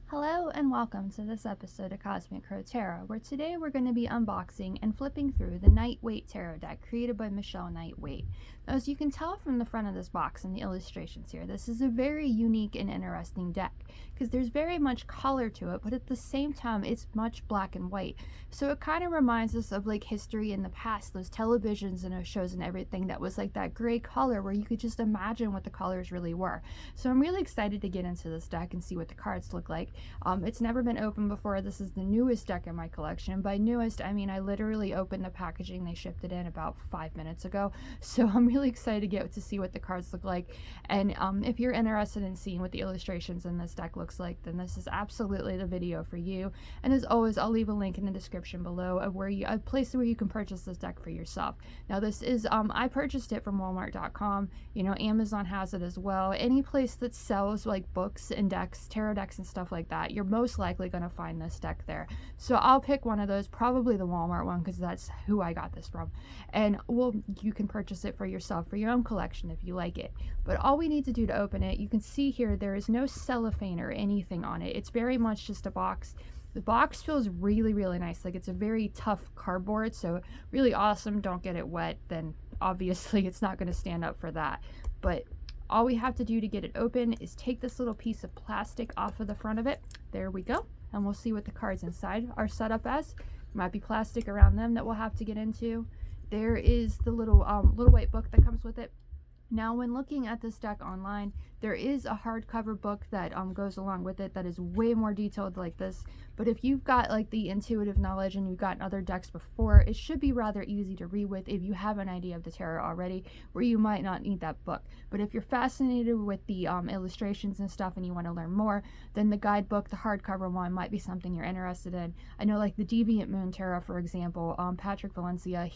Hello and welcome to this episode of Cosmic Crow Tarot, where today we're going to be unboxing and flipping through the Knight Waite Tarot deck created by Michelle Knight Waite. Now, as you can tell from the front of this box and the illustrations here, this is a very unique and interesting deck because there's very much color to it, but at the same time it's much black and white. So it kind of reminds us of like history in the past, those televisions and those shows and everything that was like that gray color where you could just imagine what the colors really were. So I'm really excited to get into this deck and see what the cards look like. It's never been opened before. This is the newest deck in my collection. By newest, I mean I literally opened the packaging. They shipped it in about 5 minutes ago. So I'm really excited to get to see what the cards look like. And if you're interested in seeing what the illustrations in this deck looks like, then this is absolutely the video for you. And as always, I'll leave a link in the description below of a place where you can purchase this deck for yourself. Now this is, I purchased it from Walmart.com. You know, Amazon has it as well. Any place that sells like books and decks, tarot decks and stuff like that, you're most likely going to find this deck there. So I'll pick one of those, probably the Walmart one, because that's who I got this from. And you can purchase it for yourself, for your own collection if you like it. But all we need to do to open it, you can see here, there is no cellophane or anything on it. It's very much just a box. The box feels really, really nice. Like it's a very tough cardboard, so really awesome. Don't get it wet, then obviously it's not going to stand up for that. But all we have to do to get it open is take this little piece of plastic off of the front of it. There we go. And we'll see what the cards inside are set up as. Might be plastic around them that we'll have to get into. There is the little white book that comes with it. Now, when looking at this deck online, there is a hardcover book that goes along with it that is way more detailed like this. But if you've got like the intuitive knowledge and you've gotten other decks before, it should be rather easy to read with if you have an idea of the tarot already, where you might not need that book. But if you're fascinated with the illustrations and stuff and you want to learn more, then the guidebook, the hardcover one, might be something you're interested in. I know like the Deviant Moon Tarot, for example, Patrick Valencia,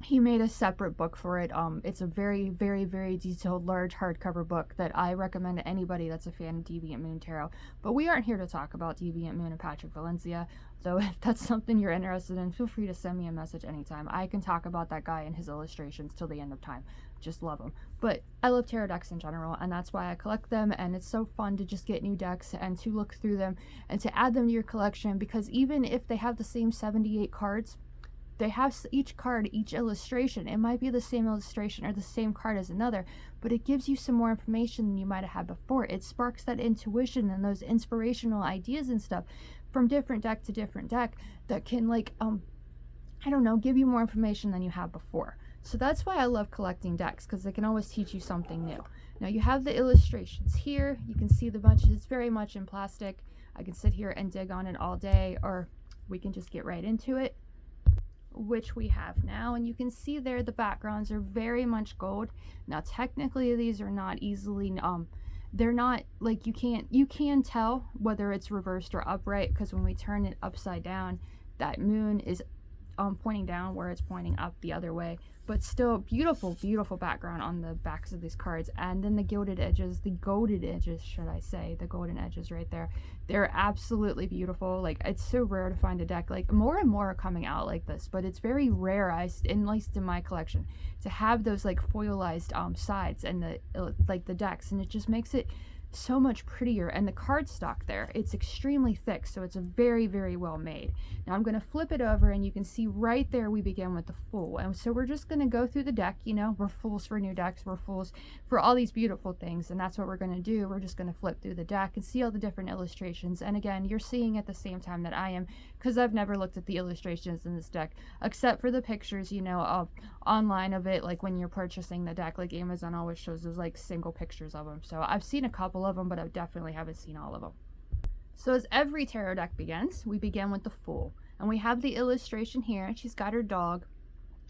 he made a separate book for it. It's a very, very, very detailed, large hardcover book that I recommend to anybody that's a fan of Deviant Moon Tarot. But we aren't here to talk about Deviant Moon and Patrick Valencia, though if that's something you're interested in, feel free to send me a message anytime. I can talk about that guy and his illustrations till the end of time. Just love them. But I love tarot decks in general, and that's why I collect them, and it's so fun to just get new decks and to look through them and to add them to your collection, because even if they have the same 78 cards, they have each card, each illustration. It might be the same illustration or the same card as another, but it gives you some more information than you might have had before. It sparks that intuition and those inspirational ideas and stuff from different deck to different deck that can like, I don't know, give you more information than you have before. So that's why I love collecting decks, because they can always teach you something new. Now you have the illustrations here. You can see the bunch. It's very much in plastic. I can sit here and dig on it all day, or we can just get right into it, which we have now. And you can see there the backgrounds are very much gold. Now technically these are not easily they're not like, you can tell whether it's reversed or upright, because when we turn it upside down, that moon is pointing down where it's pointing up the other way. But still beautiful, beautiful background on the backs of these cards. And then the gilded edges, the golden edges, should I say, the golden edges right there, they're absolutely beautiful. Like, it's so rare to find a deck, like more and more are coming out like this, but it's very rare, at least in my collection, to have those like foilized sides and the decks, and it just makes it so much prettier. And the cardstock there, it's extremely thick, so it's a very, very well made. Now I'm going to flip it over, and you can see right there we begin with the Fool. And so we're just going to go through the deck. You know, we're fools for new decks, we're fools for all these beautiful things, and that's what we're going to do. We're just going to flip through the deck and see all the different illustrations. And again, you're seeing at the same time that I am, because I've never looked at the illustrations in this deck except for the pictures, you know, of online of it, like when you're purchasing the deck. Like Amazon always shows those like single pictures of them, so I've seen a couple of them, but I definitely haven't seen all of them. So as every tarot deck begins, we begin with the Fool, and we have the illustration here, and she's got her dog,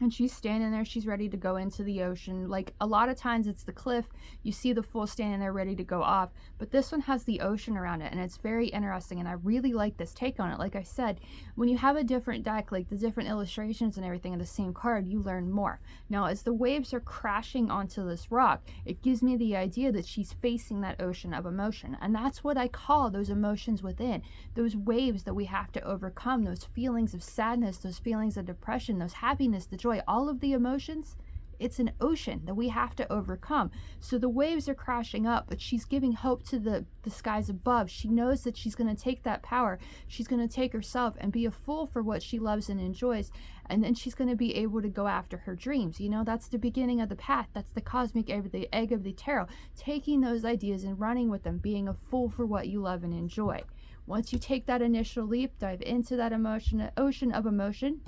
and she's standing there, she's ready to go into the ocean. Like a lot of times it's the cliff, you see the Fool standing there ready to go off, but this one has the ocean around it, and it's very interesting, and I really like this take on it. Like I said, when you have a different deck, like the different illustrations and everything of the same card, you learn more. Now as the waves are crashing onto this rock, it gives me the idea that she's facing that ocean of emotion, and that's what I call those emotions within, those waves that we have to overcome, those feelings of sadness, those feelings of depression, those happiness, the joy, all of the emotions. It's an ocean that we have to overcome. So the waves are crashing up, but she's giving hope to the skies above. She knows that she's going to take that power. She's going to take herself and be a fool for what she loves and enjoys. And then she's going to be able to go after her dreams. You know, that's the beginning of the path. That's the cosmic egg, the egg of the tarot. Taking those ideas and running with them, being a fool for what you love and enjoy. Once you take that initial leap, dive into that ocean of emotion.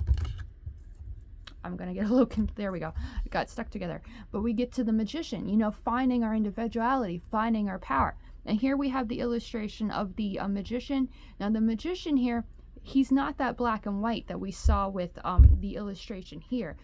I'm going to get a little, there we go. It got stuck together. But we get to the Magician, you know, finding our individuality, finding our power. And here we have the illustration of the Magician. Now the Magician here, he's not that black and white that we saw with the illustration here.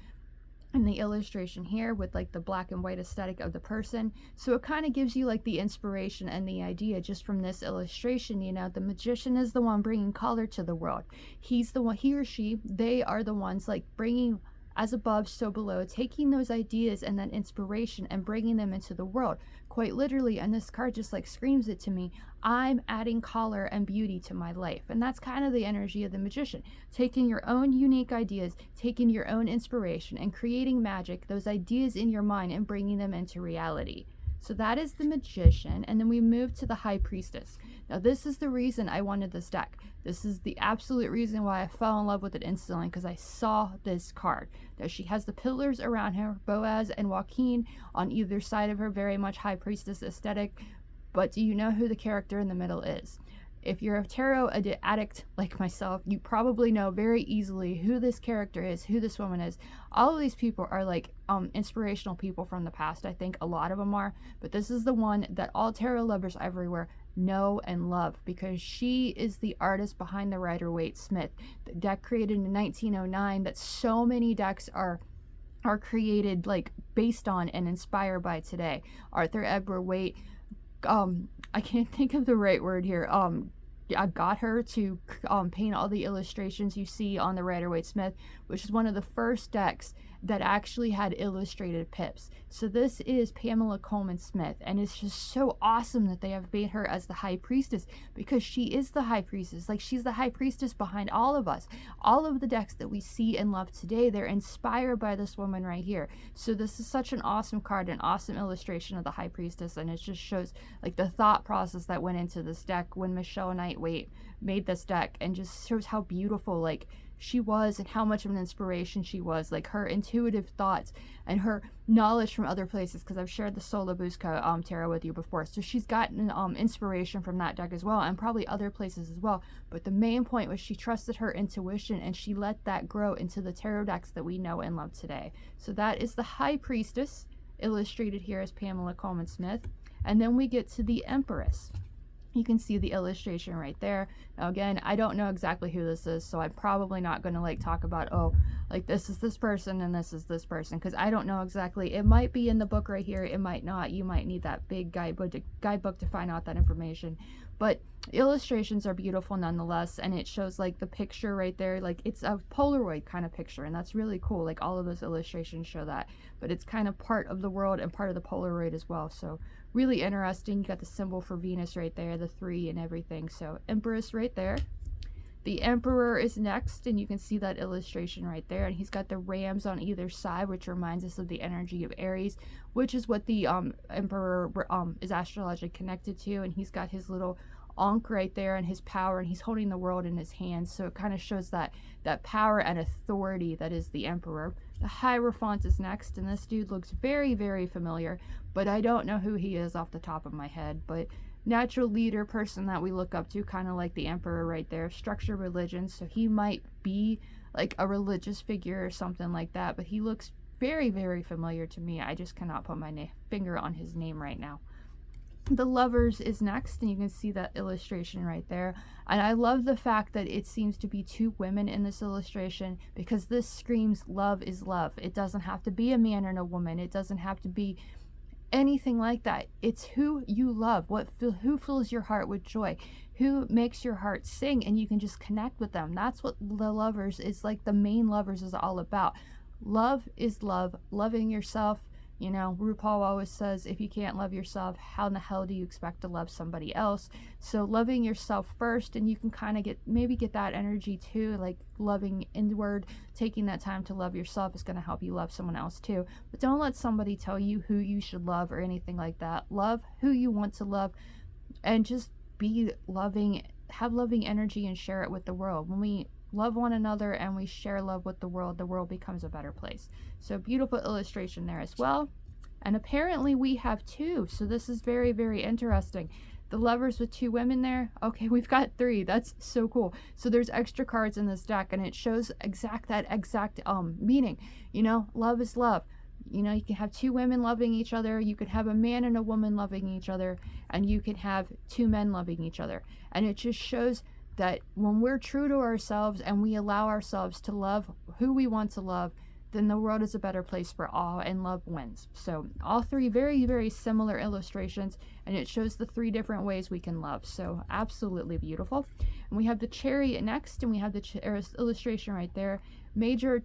And the illustration here with like the black and white aesthetic of the person. So it kind of gives you like the inspiration and the idea just from this illustration. You know, the Magician is the one bringing color to the world. He's the one, he or she, they are the ones like bringing as above, so below, taking those ideas and that inspiration and bringing them into the world. Quite literally, and this card just like screams it to me, I'm adding color and beauty to my life. And that's kind of the energy of the Magician. Taking your own unique ideas, taking your own inspiration and creating magic, those ideas in your mind and bringing them into reality. So that is the Magician. And then we move to the High Priestess. Now this is the reason I wanted this deck. This is the absolute reason why I fell in love with it instantly, because I saw this card. Now she has the pillars around her, Boaz and Joaquin on either side of her, very much High Priestess aesthetic. But do you know who the character in the middle is? If you're a tarot addict like myself, you probably know very easily who this character is, who this woman is. All of these people are like inspirational people from the past. I think a lot of them are, but this is the one that all tarot lovers everywhere know and love, because she is the artist behind the Rider-Waite Smith, the deck created in 1909 that so many decks are created like based on and inspired by today. Arthur Edward Waite, I can't think of the right word here. I got her to paint all the illustrations you see on the Rider-Waite Smith, which is one of the first decks that actually had illustrated pips. So this is Pamela Coleman Smith, and it's just so awesome that they have made her as the High Priestess, because she is the High Priestess. Like, she's the High Priestess behind all of us. All of the decks that we see and love today, they're inspired by this woman right here. So this is such an awesome card, an awesome illustration of the High Priestess, and it just shows like the thought process that went into this deck when Michelle Knight Waite made this deck, and just shows how beautiful like she was and how much of an inspiration she was, like her intuitive thoughts and her knowledge from other places, because I've shared the Sola Busca tarot with you before. So she's gotten inspiration from that deck as well, and probably other places as well. But the main point was she trusted her intuition, and she let that grow into the tarot decks that we know and love today. So that is the High Priestess, illustrated here as Pamela Coleman Smith. And then we get to the Empress. You can see the illustration right there. Now again, I don't know exactly who this is, so I'm probably not going to like talk about, oh, like this is this person and this is this person, because I don't know exactly. It might be in the book right here, it might not. You might need that big guidebook to find out that information. But illustrations are beautiful nonetheless, and it shows like the picture right there, like it's a Polaroid kind of picture, and that's really cool. Like all of those illustrations show that, but it's kind of part of the world and part of the Polaroid as well. So really interesting. You got the symbol for Venus right there, the 3 and everything. So Empress right there. The Emperor is next, and you can see that illustration right there, and he's got the rams on either side, which reminds us of the energy of Aries, which is what the Emperor is astrologically connected to. And he's got his little Ankh right there and his power, and he's holding the world in his hands. So it kind of shows that power and authority that is the Emperor. The Hierophant is next, and this dude looks very, very familiar, but I don't know who he is off the top of my head. But natural leader, person that we look up to, kind of like the Emperor right there. Structure religion, so he might be like a religious figure or something like that, but he looks very, very familiar to me. I just cannot put my finger on his name right now. The Lovers is next, and you can see that illustration right there. And I love the fact that it seems to be 2 women in this illustration, because this screams love is love. It doesn't have to be a man and a woman. It doesn't have to be anything like that. It's who you love, who fills your heart with joy, who makes your heart sing, and you can just connect with them. That's what the Lovers is like. The main Lovers is all about. Love is love, loving yourself, You know, RuPaul always says, if you can't love yourself, how in the hell do you expect to love somebody else? So loving yourself first, and you can kind of get that energy too, like loving inward, taking that time to love yourself is going to help you love someone else too. But don't let somebody tell you who you should love or anything like that. Love who you want to love, and just be loving, have loving energy, and share it with the world. When we love one another and we share love with the world becomes a better place. So beautiful illustration there as well. And apparently we have two, so this is very, very interesting. The lovers with two women there. Okay, we've got three. That's so cool. So there's extra cards in this deck, and it shows that exact meaning. You know, love is love. You know, you can have two women loving each other, you could have a man and a woman loving each other, and you can have two men loving each other. And it just shows that when we're true to ourselves and we allow ourselves to love who we want to love, then the world is a better place for all, and love wins. So all three very, very similar illustrations, and it shows the three different ways we can love. So absolutely beautiful. And we have the Chariot next, and we have the illustration right there. Major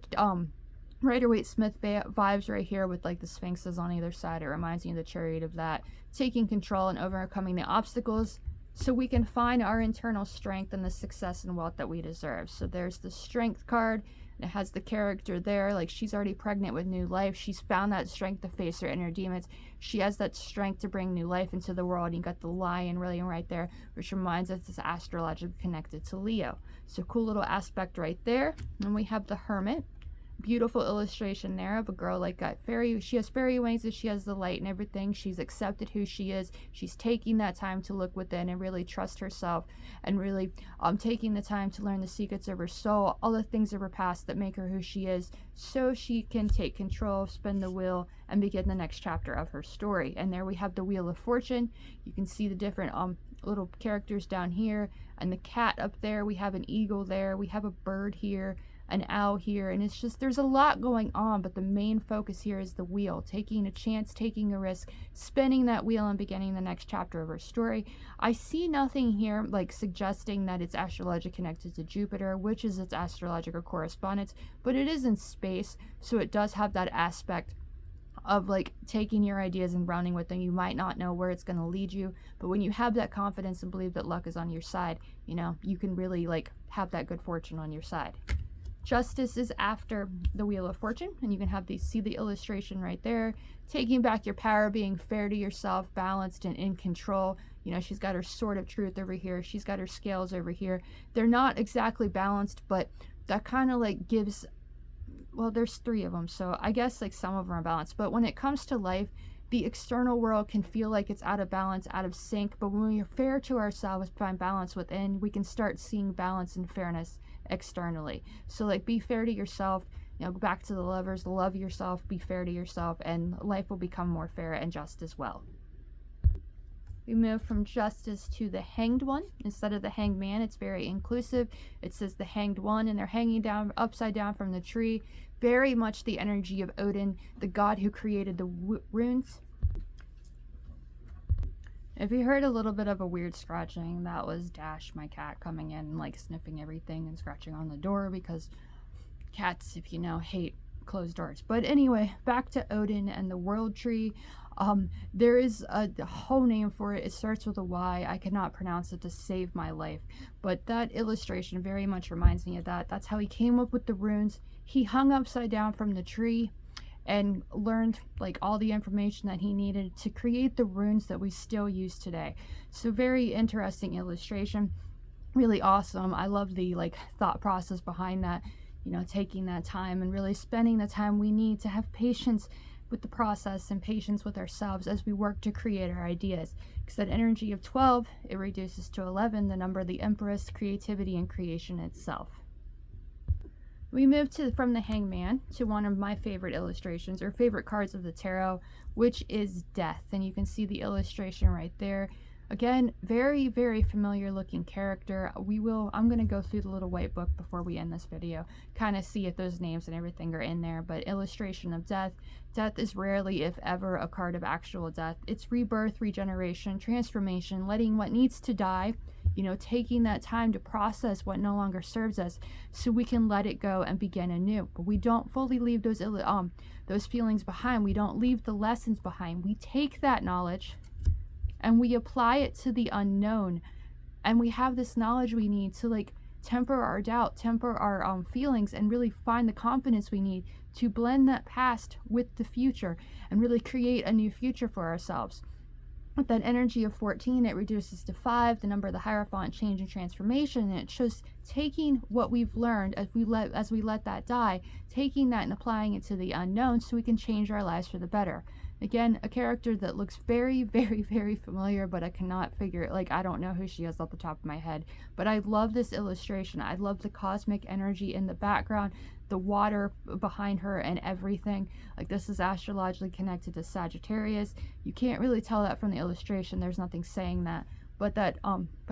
Rider-Waite-Smith vibes right here with like the sphinxes on either side. It reminds me of the Chariot of that. Taking control and overcoming the obstacles so we can find our internal strength and the success and wealth that we deserve. So there's the Strength card. It has the character there, like she's already pregnant with new life. She's found that strength to face her inner demons. She has that strength to bring new life into the world. You got the Lion really right there, which reminds us it's astrologically connected to Leo. So cool little aspect right there. And we have the Hermit. Beautiful illustration there of a girl like got fairy. She has fairy wings and she has the light and everything. She's accepted who she is. She's taking that time to look within and really trust herself, and really taking the time to learn the secrets of her soul, all the things of her past that make her who she is, so she can take control, spin the wheel, and begin the next chapter of her story. And there we have the Wheel of Fortune. You can see the different little characters down here, and the cat up there. We have an eagle there. We have a bird here, an owl here, and it's just, there's a lot going on, but the main focus here is the wheel, taking a chance, taking a risk, spinning that wheel, and beginning the next chapter of her story. I see nothing here like suggesting that it's astrologically connected to Jupiter, which is its astrological correspondence, but it is in space, so it does have that aspect of like taking your ideas and running with them. You might not know where it's going to lead you, but when you have that confidence and believe that luck is on your side, you know, you can really like have that good fortune on your side. Justice is after the Wheel of Fortune, and you can see the illustration right there. Taking back your power, being fair to yourself, balanced and in control. You know, she's got her sword of truth over here. She's got her scales over here. They're not exactly balanced, but that kind of like gives, well, there's three of them, so I guess like some of them are balanced. But when it comes to life, the external world can feel like it's out of balance, out of sync, but when we are fair to ourselves, find balance within, we can start seeing balance and fairness externally. So like, be fair to yourself, you know, go back to the lovers, love yourself, be fair to yourself, and life will become more fair and just as well. We move from Justice to the Hanged One. Instead of the Hanged Man, it's very inclusive. It says the Hanged One, and they're hanging down upside down from the tree. Very much the energy of Odin, the god who created the runes. If you heard a little bit of a weird scratching, that was Dash, my cat, coming in and like sniffing everything and scratching on the door, because cats, if you know, hate closed doors. But anyway, back to Odin and the World Tree. There is a whole name for it. It starts with a Y. I cannot pronounce it to save my life. But that illustration very much reminds me of that. That's how he came up with the runes. He hung upside down from the tree and learned like all the information that he needed to create the runes that we still use today. So very interesting illustration. Really awesome. I love the like thought process behind that. You know, taking that time and really spending the time we need to have patience with the process and patience with ourselves as we work to create our ideas. Because that energy of 12, it reduces to 11, the number of the Empress, creativity and creation itself. We move from the Hangman to one of my favorite illustrations, or favorite cards of the tarot, which is Death. And you can see the illustration right there. Again, very, very familiar looking character. I'm going to go through the little white book before we end this video, kind of see if those names and everything are in there. But illustration of death. Death is rarely, if ever, a card of actual death. It's rebirth, regeneration, transformation, letting what needs to die you know, taking that time to process what no longer serves us so we can let it go and begin anew. But we don't fully leave those feelings behind. We don't leave the lessons behind. We take that knowledge and we apply it to the unknown, and we have this knowledge we need to like temper our doubt, temper our feelings, and really find the confidence we need to blend that past with the future and really create a new future for ourselves. With that energy of 14, it reduces to 5, the number of the Hierophant, change and transformation, and it shows taking what we've learned as we let that die, taking that and applying it to the unknown so we can change our lives for the better. Again, a character that looks very, very, very familiar, but I cannot figure it. Like, I don't know who she is off the top of my head. But I love this illustration. I love the cosmic energy in the background, the water behind her, and everything. Like, this is astrologically connected to Sagittarius. You can't really tell that from the illustration. There's nothing saying that. But that,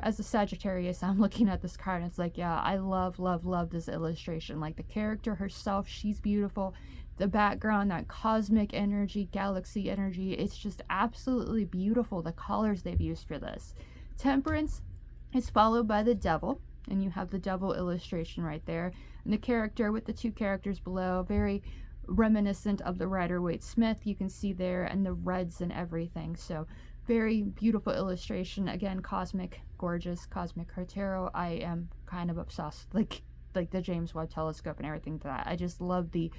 as a Sagittarius, I'm looking at this card and it's like, yeah, I love, love, love this illustration. Like, the character herself, she's beautiful. The background, that cosmic energy, galaxy energy, it's just absolutely beautiful, the colors they've used for this. Temperance is followed by the Devil, and you have the Devil illustration right there. And the character with the 2 characters below, very reminiscent of the Rider-Waite-Smith, you can see there, and the reds and everything. So very beautiful illustration. Again, cosmic, gorgeous, cosmic tarot. I am kind of obsessed. Like the James Webb Telescope and everything to that. I just love the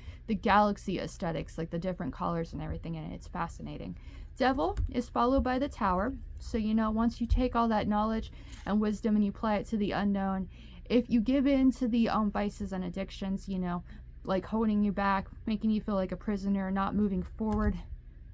galaxy aesthetics, like the different colors and everything in it. It's fascinating. Devil is followed by the Tower. So, you know, once you take all that knowledge and wisdom and you apply it to the unknown, if you give in to the vices and addictions, you know, like holding you back, making you feel like a prisoner, not moving forward,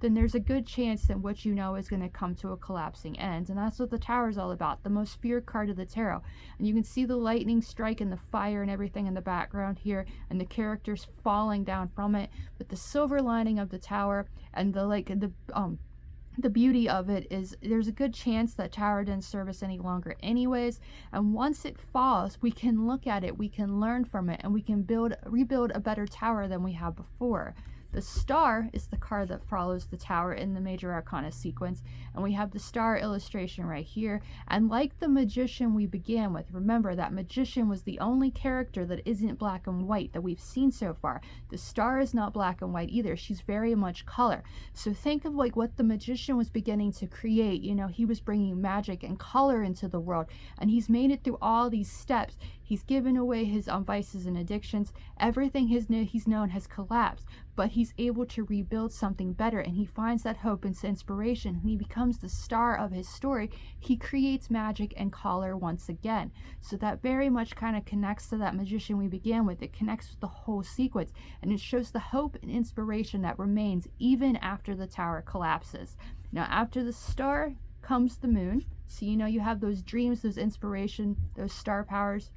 then there's a good chance that what you know is going to come to a collapsing end. And that's what the Tower is all about, the most feared card of the tarot. And you can see the lightning strike and the fire and everything in the background here, and the characters falling down from it. But the silver lining of the Tower and the beauty of it is there's a good chance that Tower didn't serve us any longer anyways, and once it falls, we can look at it, we can learn from it, and we can rebuild a better Tower than we had before. The Star is the card that follows the Tower in the Major Arcana sequence, and we have the Star illustration right here. And like the Magician we began with, remember that Magician was the only character that isn't black and white that we've seen so far. The Star is not black and white either. She's very much color. So think of like what the Magician was beginning to create. You know, he was bringing magic and color into the world, and he's made it through all these steps. He's given away his vices and addictions. Everything he's known has collapsed, but he's able to rebuild something better, and he finds that hope and inspiration, and he becomes the star of his story. He creates magic and color once again. So that very much kind of connects to that Magician we began with. It connects with the whole sequence, and it shows the hope and inspiration that remains even after the Tower collapses. Now, after the Star comes the Moon. So, you know, you have those dreams, those inspiration, those star powers.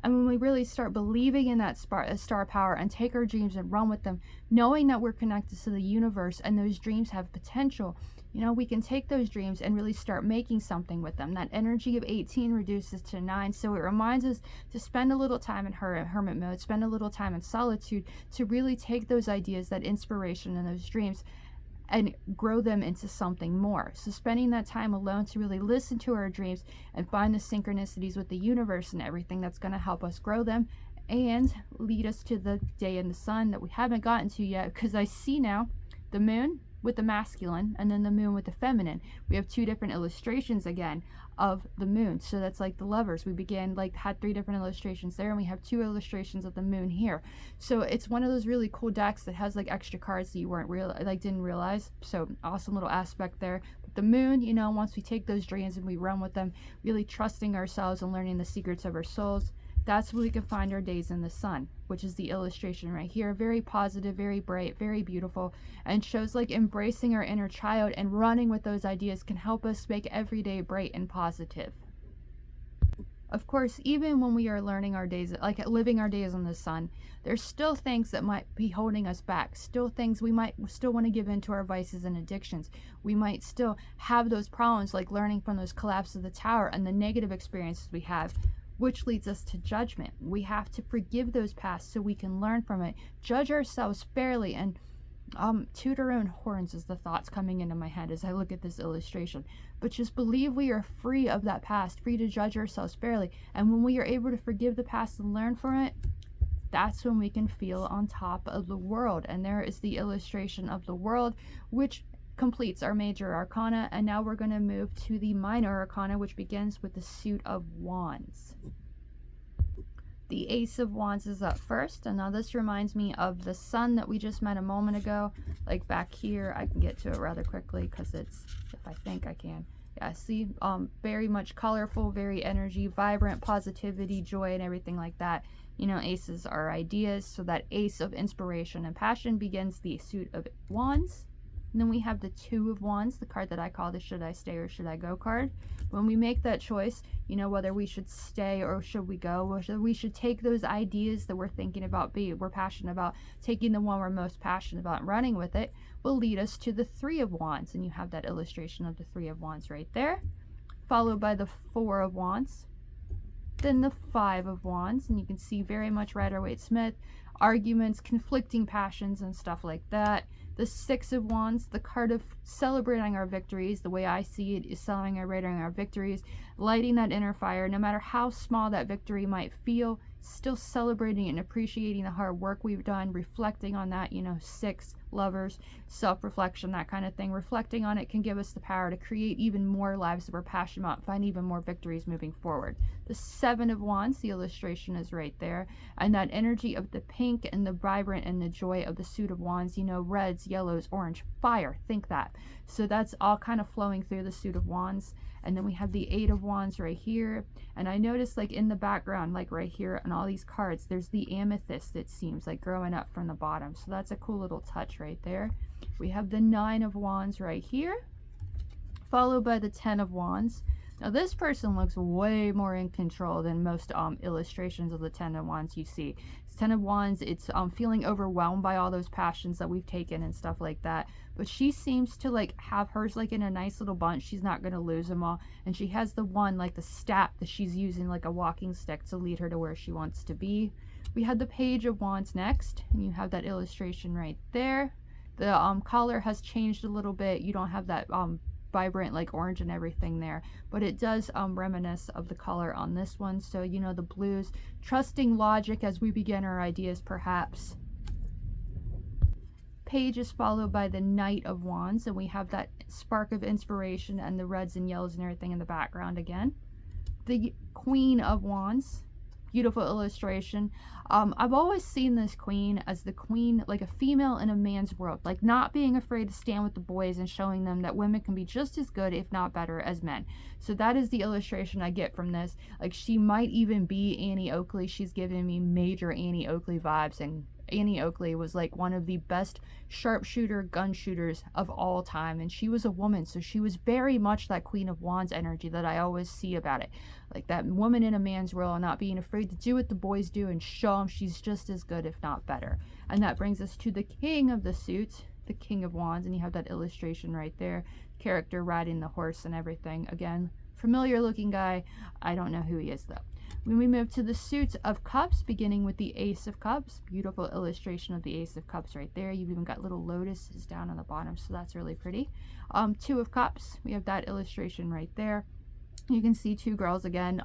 And when we really start believing in that star power and take our dreams and run with them, knowing that we're connected to the universe and those dreams have potential, you know, we can take those dreams and really start making something with them. That energy of 18 reduces to 9. So it reminds us to spend a little time in hermit mode, spend a little time in solitude to really take those ideas, that inspiration and those dreams, and grow them into something more. So spending that time alone to really listen to our dreams and find the synchronicities with the universe and everything that's going to help us grow them and lead us to the day in the sun that we haven't gotten to yet, because I see now the moon with the masculine and then the moon with the feminine. We have 2 different illustrations again of the moon. So that's like the lovers. We had 3 different illustrations there, and we have 2 illustrations of the moon here. So it's one of those really cool decks that has like extra cards that you didn't realize. So awesome little aspect there. But the moon, you know, once we take those dreams and we run with them, really trusting ourselves and learning the secrets of our souls, that's where we can find our days in the sun, which is the illustration right here. Very positive, very bright, very beautiful, and shows like embracing our inner child and running with those ideas can help us make every day bright and positive. Of course, even when we are learning our days, like living our days in the sun, there's still things that might be holding us back. Still things we might still want to give in to our vices and addictions. We might still have those problems, like learning from those collapses of the Tower and the negative experiences we have, which leads us to judgment. We have to forgive those past so we can learn from it, judge ourselves fairly, and Toot our own horns is the thoughts coming into my head as I look at this illustration. But just believe we are free of that past, free to judge ourselves fairly. And when we are able to forgive the past and learn from it, that's when we can feel on top of the world. And there is the illustration of the world, which completes our major arcana. And now we're going to move to the minor arcana, which begins with the suit of wands. The Ace of Wands is up first, and now this reminds me of the sun that we just met a moment ago. Like back here, I can get to it rather quickly because it's, if I think I can. Yeah, see, very much colorful, very energy, vibrant, positivity, joy, and everything like that. You know, aces are ideas, so that ace of inspiration and passion begins the suit of wands. And then we have the Two of Wands, the card that I call the Should I Stay or Should I Go card. When we make that choice, you know, whether we should stay or should we go, or whether we should take those ideas that we're thinking about, we're passionate about, taking the one we're most passionate about and running with it, will lead us to the Three of Wands. And you have that illustration of the Three of Wands right there, followed by the Four of Wands, then the Five of Wands, and you can see very much Rider-Waite-Smith, arguments, conflicting passions, and stuff like that. The Six of Wands, the card of celebrating our victories. The way I see it is celebrating our victories, lighting that inner fire, no matter how small that victory might feel, still celebrating and appreciating the hard work we've done, reflecting on that, you know, six lovers, self-reflection, that kind of thing. Reflecting on it can give us the power to create even more lives that we're passionate about, find even more victories moving forward. The Seven of Wands, the illustration is right there, and that energy of the pink and the vibrant and the joy of the suit of wands, you know, reds, yellows, orange, fire, think that. So that's all kind of flowing through the suit of wands. And then we have the Eight of Wands right here. And I noticed like in the background, like right here on all these cards, there's the amethyst, it seems like growing up from the bottom. So that's a cool little touch right there. We have the Nine of Wands right here, followed by the Ten of Wands. Now this person looks way more in control than most illustrations of the Ten of Wands you see. It's Ten of Wands, it's feeling overwhelmed by all those passions that we've taken and stuff like that. But she seems to like have hers like in a nice little bunch. She's not going to lose them all. And she has the one, like the staff that she's using like a walking stick to lead her to where she wants to be. We had the Page of Wands next, and you have that illustration right there. The color has changed a little bit. You don't have that vibrant like orange and everything there, but it does reminisce of the color on this one. So you know, the blues, trusting logic as we begin our ideas perhaps. Page is followed by the Knight of Wands, and we have that spark of inspiration and the reds and yellows and everything in the background again. The Queen of Wands, beautiful illustration. I've always seen this queen as the queen, like a female in a man's world, like not being afraid to stand with the boys and showing them that women can be just as good, if not better, as men. So that is the illustration I get from this. Like she might even be Annie Oakley. She's giving me major Annie Oakley vibes, and Annie Oakley was like one of the best sharpshooter gun shooters of all time, and she was a woman, so she was very much that Queen of Wands energy that I always see about it, like that woman in a man's role, not being afraid to do what the boys do and show them she's just as good, if not better. And that brings us to the King of the Suits, the King of Wands, and you have that illustration right there, character riding the horse and everything. Again, familiar looking guy. I don't know who he is though. When we move to the Suits of Cups, beginning with the Ace of Cups, beautiful illustration of the Ace of Cups right there. You've even got little lotuses down on the bottom, so that's really pretty. Two of Cups, we have that illustration right there. You can see two girls again.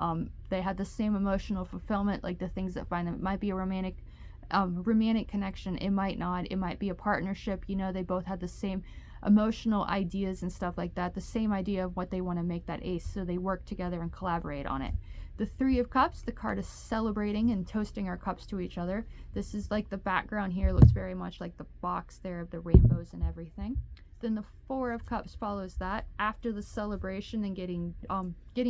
They had the same emotional fulfillment, like the things that find them. It might be a romantic connection. It might not. It might be a partnership. You know, they both had the same emotional ideas and stuff like that. The same idea of what they want to make that ace. So they work together and collaborate on it. The Three of Cups, the card is celebrating and toasting our cups to each other. This is like the background here looks very much like the box there of the rainbows and everything. Then the Four of Cups follows that. After the celebration and getting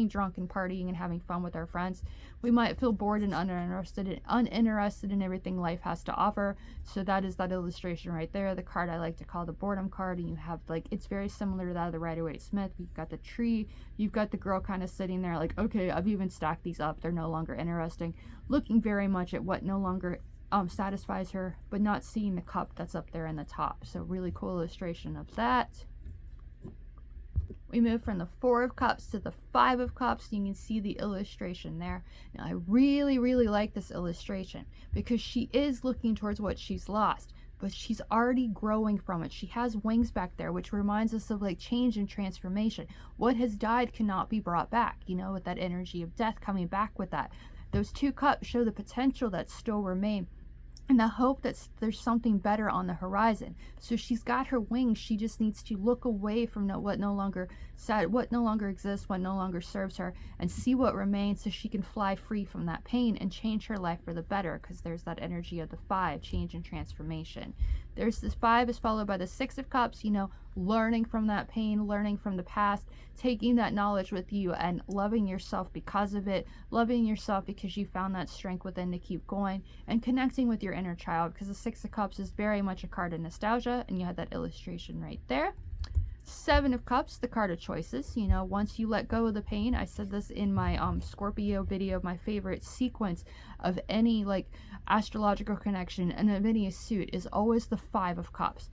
drunk and partying and having fun with our friends, we might feel bored and uninterested in everything life has to offer. So that is that illustration right there, the card I like to call the boredom card. And you have like, it's very similar to that of the Rider-Waite-Smith. You've got the tree, you've got the girl kind of sitting there like, okay, I've even stacked these up, they're no longer interesting, looking very much at what no longer satisfies her, but not seeing the cup that's up there in the top. So really cool illustration of that. We move from the Four of Cups to the Five of Cups. You can see the illustration there. Now I really like this illustration because she is looking towards what she's lost, but she's already growing from it. She has wings back there, which reminds us of like change and transformation. What has died cannot be brought back, you know, with that energy of death coming back with that. Those 2 cups show the potential that still remain and the hope that there's something better on the horizon. So she's got her wings. She just needs to look away from what no longer exists, what no longer serves her, and see what remains, so she can fly free from that pain and change her life for the better. Because there's that energy of the 5, change and transformation. There's this 5 is followed by the 6 of cups, you know, learning from that pain, learning from the past, taking that knowledge with you and loving yourself because of it, loving yourself because you found that strength within to keep going, and connecting with your inner child, because the 6 of cups is very much a card of nostalgia, and you had that illustration right there. 7 of cups, the card of choices. You know, once you let go of the pain, I said this in my Scorpio video, my favorite sequence of any like astrological connection and of any suit is always the 5 of cups,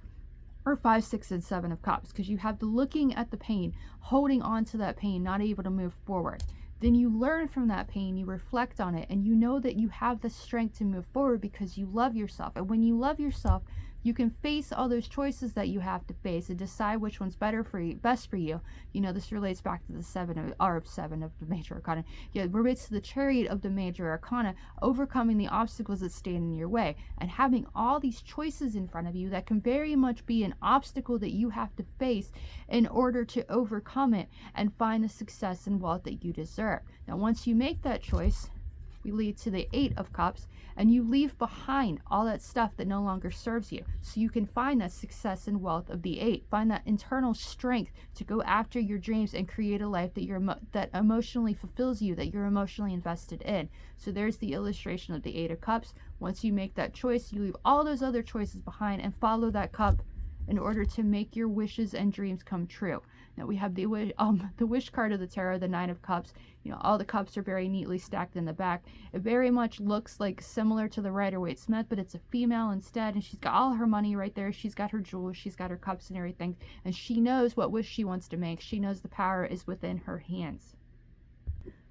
or 5, 6, and 7 of cups, because you have the looking at the pain, holding on to that pain, not able to move forward. Then you learn from that pain, you reflect on it, and you know that you have the strength to move forward because you love yourself. And when you love yourself, you can face all those choices that you have to face and decide which one's best for you. You know, this relates back to the 7 of the major arcana. Yeah, it relates to the chariot of the major arcana, overcoming the obstacles that stand in your way and having all these choices in front of you that can very much be an obstacle that you have to face in order to overcome it and find the success and wealth that you deserve. Now, once you make that choice, we lead to the 8 of cups, and you leave behind all that stuff that no longer serves you, so you can find that success and wealth of the 8, find that internal strength to go after your dreams and create a life that emotionally fulfills you, that you're emotionally invested in. So there's the illustration of the 8 of cups. Once you make that choice, you leave all those other choices behind and follow that cup in order to make your wishes and dreams come true. Now we have the wish card of the tarot, the 9 of cups. You know, all the cups are very neatly stacked in the back. It very much looks like similar to the Rider-Waite Smith, but it's a female instead, and she's got all her money right there. She's got her jewels, she's got her cups and everything, and she knows what wish she wants to make. She knows the power is within her hands.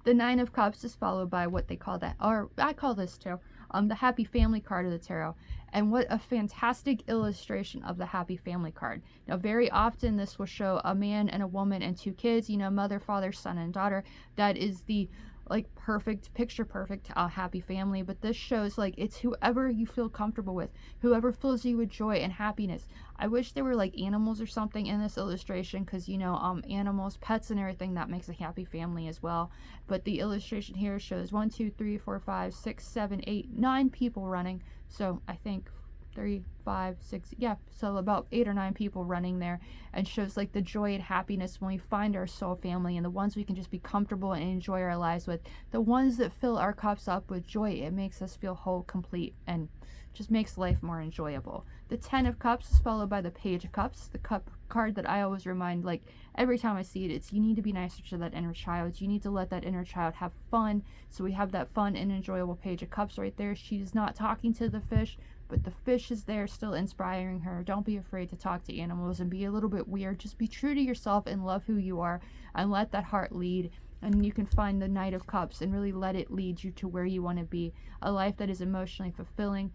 The 9 of cups is followed by what they call that, or I call this too, the happy family card of the tarot. And what a fantastic illustration of the happy family card. Now, very often this will show a man and a woman and 2 kids, you know, mother, father, son, and daughter. That is the like perfect, picture perfect happy family. But this shows like it's whoever you feel comfortable with, whoever fills you with joy and happiness. I wish there were like animals or something in this illustration, because you know, animals, pets and everything, that makes a happy family as well. But the illustration here shows 1, 2, 3, 4, 5, 6, 7, 8, 9 people running. So I think 3, 5, 6, yeah, so about 8 or 9 people running there, and shows like the joy and happiness when we find our soul family, and the ones we can just be comfortable and enjoy our lives with, the ones that fill our cups up with joy. It makes us feel whole, complete, and just makes life more enjoyable. The 10 of cups is followed by the page of cups, the cup card that I always remind, like every time I see it, it's you need to be nicer to that inner child. You need to let that inner child have fun. So we have that fun and enjoyable page of cups right there. She's not talking to the fish, but the fish is there still inspiring her. Don't be afraid to talk to animals and be a little bit weird. Just be true to yourself and love who you are, and let that heart lead. And you can find the Knight of Cups and really let it lead you to where you want to be. A life that is emotionally fulfilling,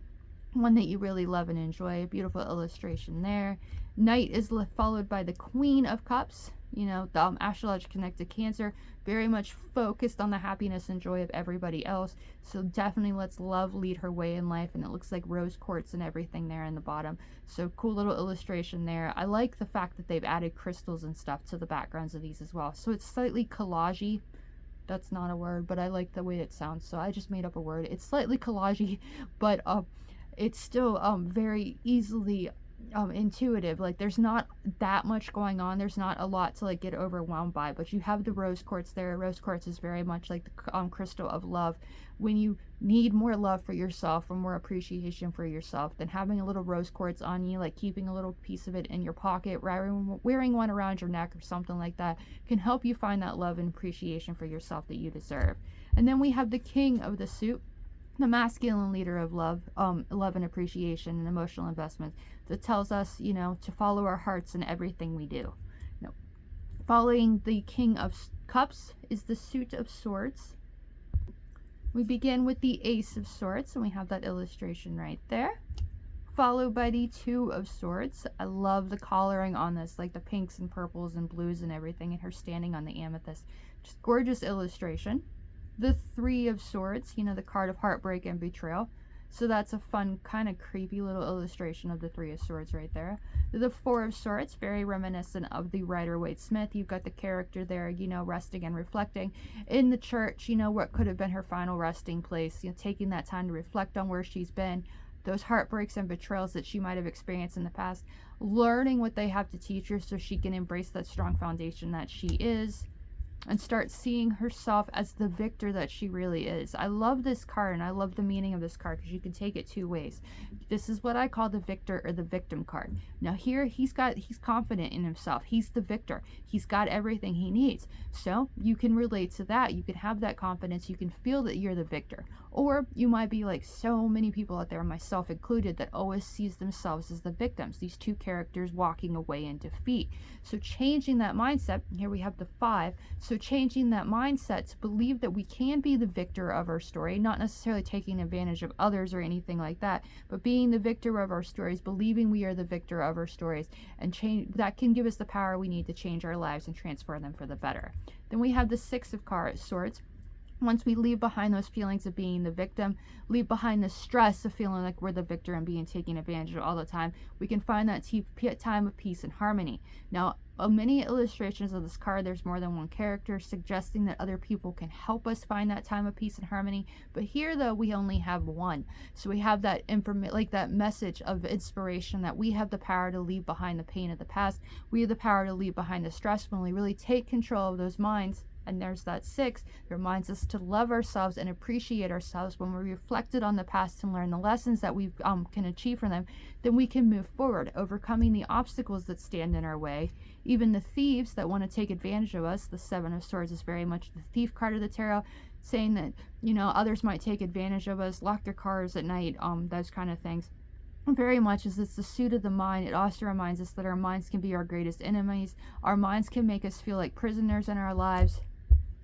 one that you really love and enjoy. A beautiful illustration there. Knight is followed by the Queen of Cups. You know, the astrology connected Cancer, very much focused on the happiness and joy of everybody else. So definitely lets love lead her way in life, and it looks like rose quartz and everything there in the bottom. So cool little illustration there. I like the fact that they've added crystals and stuff to the backgrounds of these as well. So it's slightly collage-y. That's not a word, but I like the way it sounds, so I just made up a word. It's slightly collage-y, but it's still very easily intuitive. Like there's not that much going on, there's not a lot to like get overwhelmed by, but you have the rose quartz there. Rose quartz is very much like the crystal of love. When you need more love for yourself or more appreciation for yourself, then having a little rose quartz on you, like keeping a little piece of it in your pocket, wearing one around your neck or something like that, can help you find that love and appreciation for yourself that you deserve. And then we have the king of the suit, the masculine leader of love, love and appreciation and emotional investment, that tells us, you know, to follow our hearts in everything we do. No. Following the King of Cups is the Suit of Swords. We begin with the Ace of Swords, and we have that illustration right there. followed by the Two of Swords. I love the coloring on this, like the pinks and purples and blues and everything, and her standing on the amethyst. Just gorgeous illustration. The Three of Swords, you know, the card of heartbreak and betrayal. So that's a fun, kind of creepy little illustration of the Three of Swords right there. The Four of Swords, very reminiscent of the Rider-Waite-Smith. You've got the character there, you know, resting and reflecting. In the church, you know, what could have been her final resting place, you know, taking that time to reflect on where she's been, those heartbreaks and betrayals that she might have experienced in the past, learning what they have to teach her so she can embrace that strong foundation that she is, and start seeing herself as the victor that she really is. I love this card, and I love the meaning of this card because you can take it two ways. This is what I call the victor or the victim card. Now here he's confident in himself. He's the victor. He's got everything he needs. So you can relate to that. You can have that confidence. You can feel that you're the victor. Or you might be like so many people out there, myself included, that always sees themselves as the victims. These two characters walking away in defeat. So changing that mindset, here we have the 5. So changing that mindset to believe that we can be the victor of our story, not necessarily taking advantage of others or anything like that, but being the victor of our stories, believing we are the victor of our stories, and change that can give us the power we need to change our lives and transform them for the better. Then we have the 6 of Swords. Once we leave behind those feelings of being the victim, leave behind the stress of feeling like we're the victor and being taken advantage of all the time, we can find that time of peace and harmony. Now, many illustrations of this card, there's more than one character, suggesting that other people can help us find that time of peace and harmony. But here, though, we only have one. So we have that that message of inspiration that we have the power to leave behind the pain of the past. We have the power to leave behind the stress when we really take control of those minds. And there's that 6, that reminds us to love ourselves and appreciate ourselves. When we reflected on the past and learn the lessons that we can achieve from them, then we can move forward, overcoming the obstacles that stand in our way. Even the thieves that want to take advantage of us, the 7 of Swords is very much the thief card of the tarot, saying that, you know, others might take advantage of us, lock their cars at night, those kind of things. Very much as it's the suit of the mind. It also reminds us that our minds can be our greatest enemies. Our minds can make us feel like prisoners in our lives,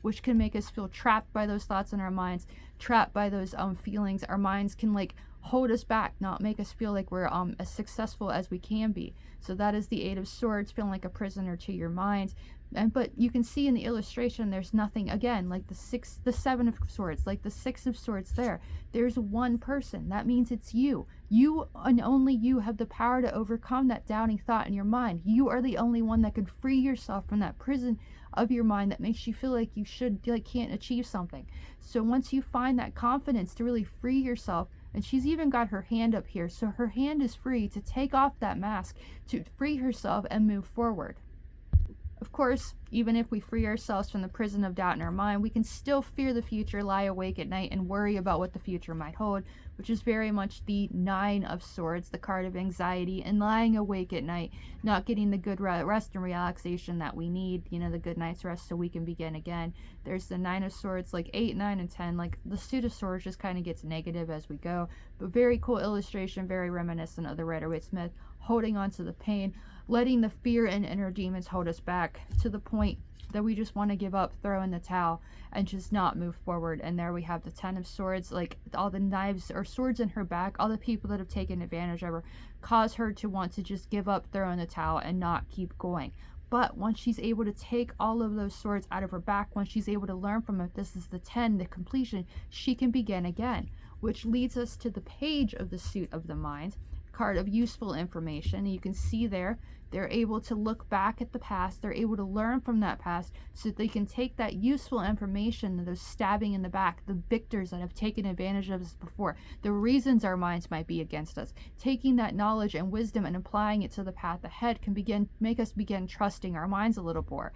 which can make us feel trapped by those thoughts in our minds, trapped by those feelings. Our minds can like hold us back, not make us feel like we're as successful as we can be. So that is the 8 of Swords, feeling like a prisoner to your mind. But you can see in the illustration, there's nothing, again, like the 7 of Swords, like the 6 of Swords there. There's one person. That means it's you. You and only you have the power to overcome that doubting thought in your mind. You are the only one that can free yourself from that prison of your mind that makes you feel like you can't achieve something. So once you find that confidence to really free yourself, and she's even got her hand up here, so her hand is free to take off that mask, to free herself and move forward. Of course, even if we free ourselves from the prison of doubt in our mind, we can still fear the future, lie awake at night, and worry about what the future might hold, which is very much the 9 of Swords, the card of anxiety, and lying awake at night, not getting the good rest and relaxation that we need, you know, the good night's rest so we can begin again. There's the 9 of Swords, like 8, 9, and 10, like the suit of Swords just kind of gets negative as we go, but very cool illustration, very reminiscent of the Rider-Waite-Smith, holding on to the pain, letting the fear and inner demons hold us back to the point that we just want to give up, throw in the towel, and just not move forward. And there we have the 10 of Swords, like all the knives or swords in her back, all the people that have taken advantage of her, cause her to want to just give up, throw in the towel, and not keep going. But once she's able to take all of those swords out of her back, once she's able to learn from it, this is the 10, the completion, she can begin again, which leads us to the Page of the Suit of the Mind, card of useful information. And you can see there, they're able to look back at the past, they're able to learn from that past so that they can take that useful information, those stabbing in the back, the victors that have taken advantage of us before, the reasons our minds might be against us, taking that knowledge and wisdom and applying it to the path ahead can make us begin trusting our minds a little more.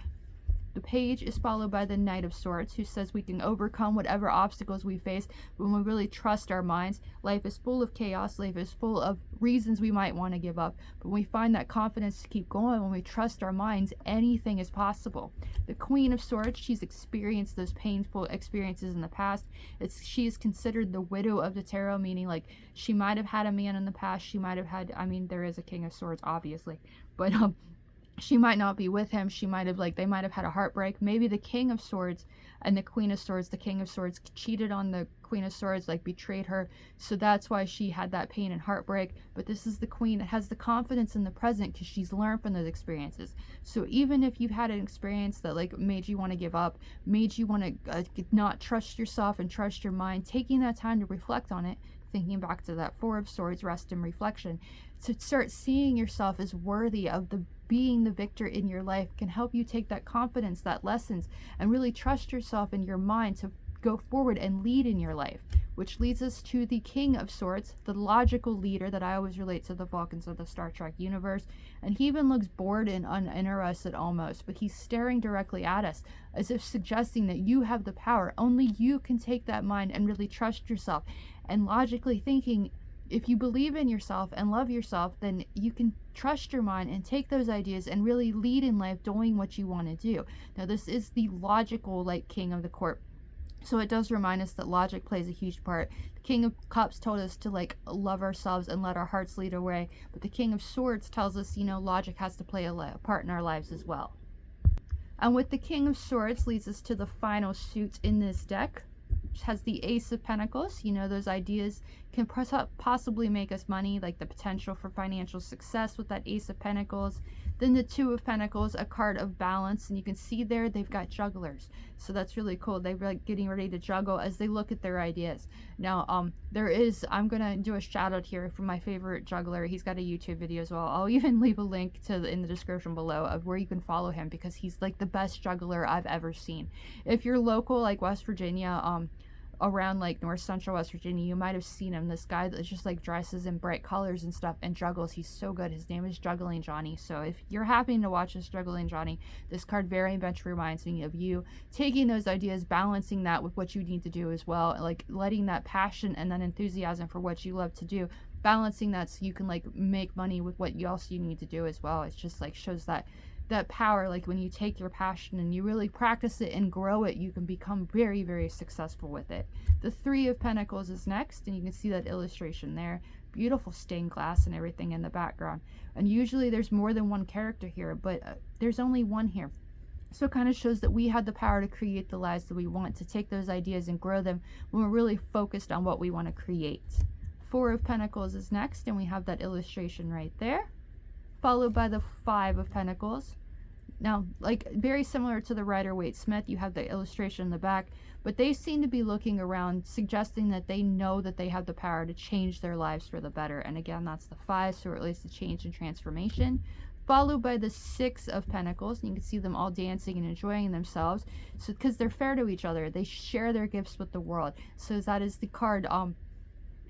The Page is followed by the Knight of Swords, who says we can overcome whatever obstacles we face when we really trust our minds. Life is full of chaos. Life is full of reasons we might want to give up. But when we find that confidence to keep going, when we trust our minds, anything is possible. The Queen of Swords, she's experienced those painful experiences in the past. She is considered the widow of the tarot, meaning like she might have had a man in the past. She might have had, I mean, there is a King of Swords, obviously. But she might not be with him. She might have, like, they might have had a heartbreak. Maybe the King of Swords and the Queen of Swords, the King of Swords cheated on the Queen of Swords, like betrayed her. So that's why she had that pain and heartbreak. But this is the Queen that has the confidence in the present because she's learned from those experiences. So even if you've had an experience that like made you want to give up, made you want to not trust yourself and trust your mind, taking that time to reflect on it, thinking back to that Four of Swords, rest and reflection, to start seeing yourself as worthy of the being the victor in your life can help you take that confidence, that lessons, and really trust yourself in your mind to go forward and lead in your life. Which leads us to the King of Swords, the logical leader that I always relate to the Vulcans of the Star Trek universe. And he even looks bored and uninterested almost, but he's staring directly at us as if suggesting that you have the power. Only you can take that mind and really trust yourself. And logically thinking, if you believe in yourself and love yourself, then you can trust your mind and take those ideas and really lead in life doing what you want to do. Now, this is the logical, like, King of the Court. So it does remind us that logic plays a huge part. The King of Cups told us to, like, love ourselves and let our hearts lead our way. But the King of Swords tells us, you know, logic has to play a part in our lives as well. And with the King of Swords leads us to the final suit in this deck, which has the Ace of Pentacles. You know, those ideas can possibly make us money, like the potential for financial success with that Ace of Pentacles. Then the Two of Pentacles, a card of balance, and you can see there they've got jugglers, so that's really cool. They're like getting ready to juggle as they look at their ideas. Now I'm gonna do a shout out here for my favorite juggler. He's got a YouTube video as well. I'll even leave a link in the description below of where you can follow him, because he's like the best juggler I've ever seen. If you're local, like West Virginia, around like North Central West Virginia, you might have seen him. This guy that just like dresses in bright colors and stuff and juggles. He's so good. His name is Juggling Johnny. So if you're happy to watch this Juggling Johnny, this card very much reminds me of you taking those ideas, balancing that with what you need to do as well, like letting that passion and that enthusiasm for what you love to do, balancing that so you can like make money with what else you need to do as well. It's just like shows that power, like when you take your passion and you really practice it and grow it, you can become very, very successful with it. The Three of Pentacles is next, and you can see that illustration there. Beautiful stained glass and everything in the background. And usually there's more than one character here, but there's only one here. So it kind of shows that we have the power to create the lives that we want, to take those ideas and grow them when we're really focused on what we want to create. Four of Pentacles is next, and we have that illustration right there, followed by the Five of Pentacles. Now, like very similar to the Rider-Waite-Smith, you have the illustration in the back, but they seem to be looking around, suggesting that they know that they have the power to change their lives for the better. And again, that's the Five, so it relates to change and transformation. Followed by the Six of Pentacles, and you can see them all dancing and enjoying themselves. So, because they're fair to each other, they share their gifts with the world. So that is the card.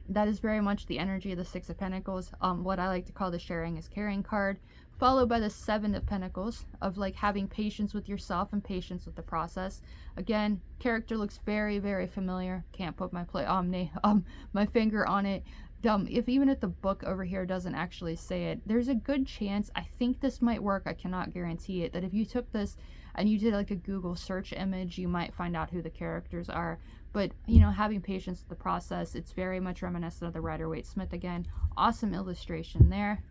That is very much the energy of the Six of Pentacles. What I like to call the sharing is caring card. Followed by the Seven of Pentacles, of like having patience with yourself and patience with the process. Again, character looks very, very familiar. Can't put my my finger on it. If the book over here doesn't actually say it, there's a good chance, I think this might work, I cannot guarantee it, that if you took this and you did like a Google search image, you might find out who the characters are. But, you know, having patience with the process, it's very much reminiscent of the Rider-Waite-Smith again. Awesome illustration there.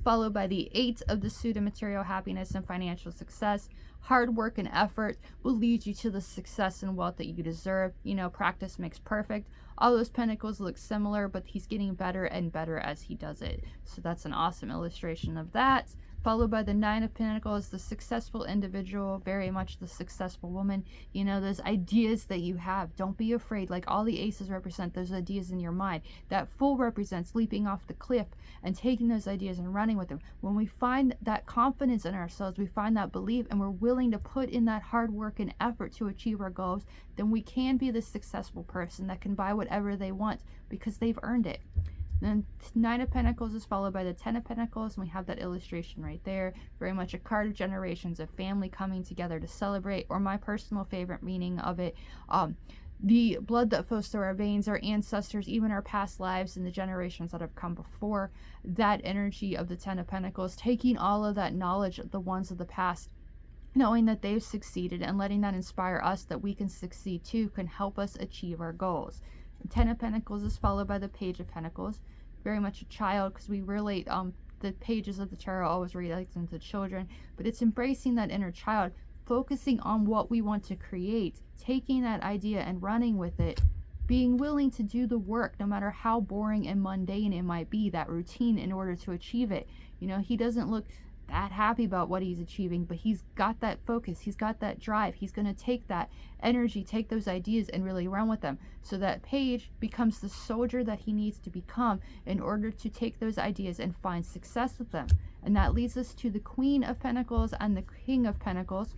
Followed by the Eight of the Suit of Material Happiness and Financial Success. Hard work and effort will lead you to the success and wealth that you deserve. You know, practice makes perfect. All those pentacles look similar, but he's getting better and better as he does it. So that's an awesome illustration of that. Followed by the Nine of Pentacles, the successful individual, very much the successful woman. You know, those ideas that you have, don't be afraid. Like all the aces represent those ideas in your mind. That Fool represents leaping off the cliff and taking those ideas and running with them. When we find that confidence in ourselves, we find that belief, and we're willing to put in that hard work and effort to achieve our goals, then we can be the successful person that can buy whatever they want because they've earned it. Then Nine of Pentacles is followed by the Ten of Pentacles, and we have that illustration right there. Very much a card of generations of family coming together to celebrate, or my personal favorite meaning of it, the blood that flows through our veins, our ancestors, even our past lives and the generations that have come before. That energy of the Ten of Pentacles, taking all of that knowledge of the ones of the past, knowing that they've succeeded and letting that inspire us that we can succeed too, can help us achieve our goals. Ten of Pentacles is followed by the Page of Pentacles. Very much a child, because we relate the pages of the tarot always relates into children, but it's embracing that inner child, focusing on what we want to create, taking that idea and running with it, being willing to do the work no matter how boring and mundane it might be, that routine, in order to achieve it. You know, he doesn't look that happy about what he's achieving, but he's got that focus, he's got that drive. He's going to take that energy, take those ideas and really run with them, so that page becomes the soldier that he needs to become in order to take those ideas and find success with them. And that leads us to the Queen of Pentacles and the King of Pentacles,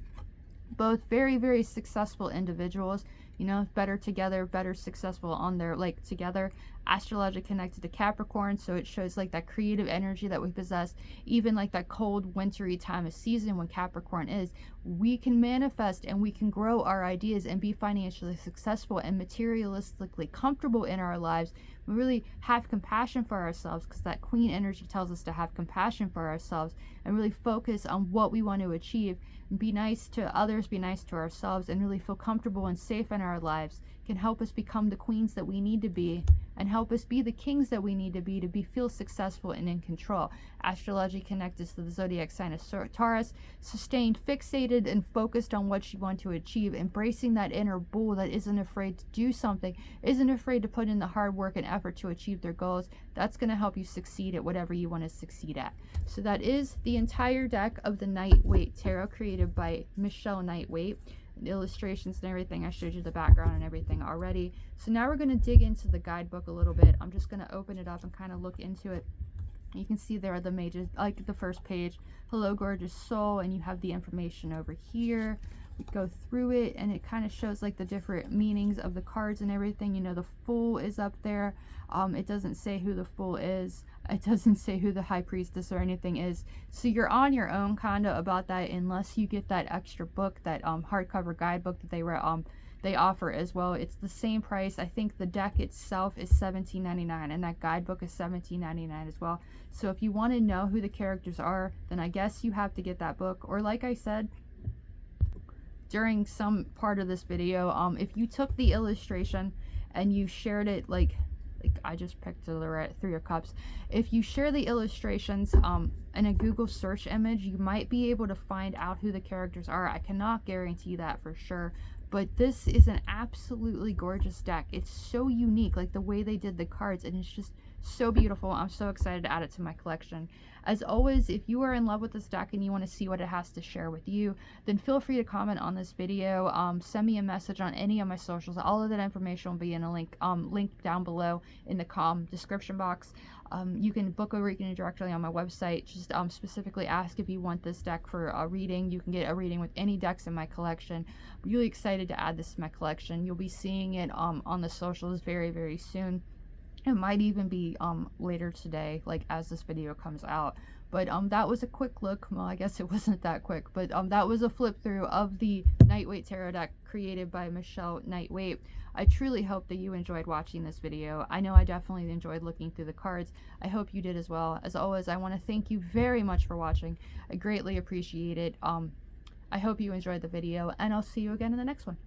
both very, very successful individuals. You know, better together, better successful on their, like, together. Astrology connected to Capricorn, so it shows like that creative energy that we possess, even like that cold wintry time of season when Capricorn is. We can manifest and we can grow our ideas and be financially successful and materialistically comfortable in our lives. We really have compassion for ourselves, because that Queen energy tells us to have compassion for ourselves and really focus on what we want to achieve. Be nice to others, be nice to ourselves, and really feel comfortable and safe in our lives can help us become the queens that we need to be, and help us be the kings that we need to be feel successful and in control. Astrology connects us to the zodiac sign of Taurus, sustained, fixated, and focused on what you want to achieve, embracing that inner bull that isn't afraid to do something, isn't afraid to put in the hard work and effort to achieve their goals. That's going to help you succeed at whatever you want to succeed at. So that is the entire deck of the Knight Waite Tarot, created by Michelle Knight Waite. The illustrations and everything, I showed you the background and everything already. So now we're going to dig into the guidebook a little bit. I'm just going to open it up and kind of look into it. You can see there are the mages, like the first page, hello gorgeous soul, and you have the information over here. We go through it and it kind of shows like the different meanings of the cards and everything. You know, the Fool is up there. It doesn't say who the Fool is. It doesn't say who the High Priestess or anything is. So you're on your own kind of about that, unless you get that extra book, that hardcover guidebook that they offer as well. It's the same price. I think the deck itself is $17.99 and that guidebook is $17.99 as well. So if you want to know who the characters are, then I guess you have to get that book. Or like I said during some part of this video, if you took the illustration and you shared it, like I just picked the Three of Cups. If you share the illustrations in a Google search image, you might be able to find out who the characters are. I cannot guarantee that for sure, but this is an absolutely gorgeous deck. It's so unique, like the way they did the cards, and it's just so beautiful. I'm so excited to add it to my collection. As always, if you are in love with this deck and you want to see what it has to share with you, then feel free to comment on this video. Send me a message on any of my socials. All of that information will be in a link down below in the description box. You can book a reading directly on my website. Just specifically ask if you want this deck for a reading. You can get a reading with any decks in my collection. I'm really excited to add this to my collection. You'll be seeing it on the socials very, very soon. It might even be later today, like as this video comes out. But that was a quick look. Well, I guess it wasn't that quick, but that was a flip through of the Knight Waite Tarot deck created by Michelle Knight Waite. I truly hope that you enjoyed watching this video. I know I definitely enjoyed looking through the cards. I hope you did as well. As always, I want to thank you very much for watching. I greatly appreciate it. I hope you enjoyed the video, and I'll see you again in the next one.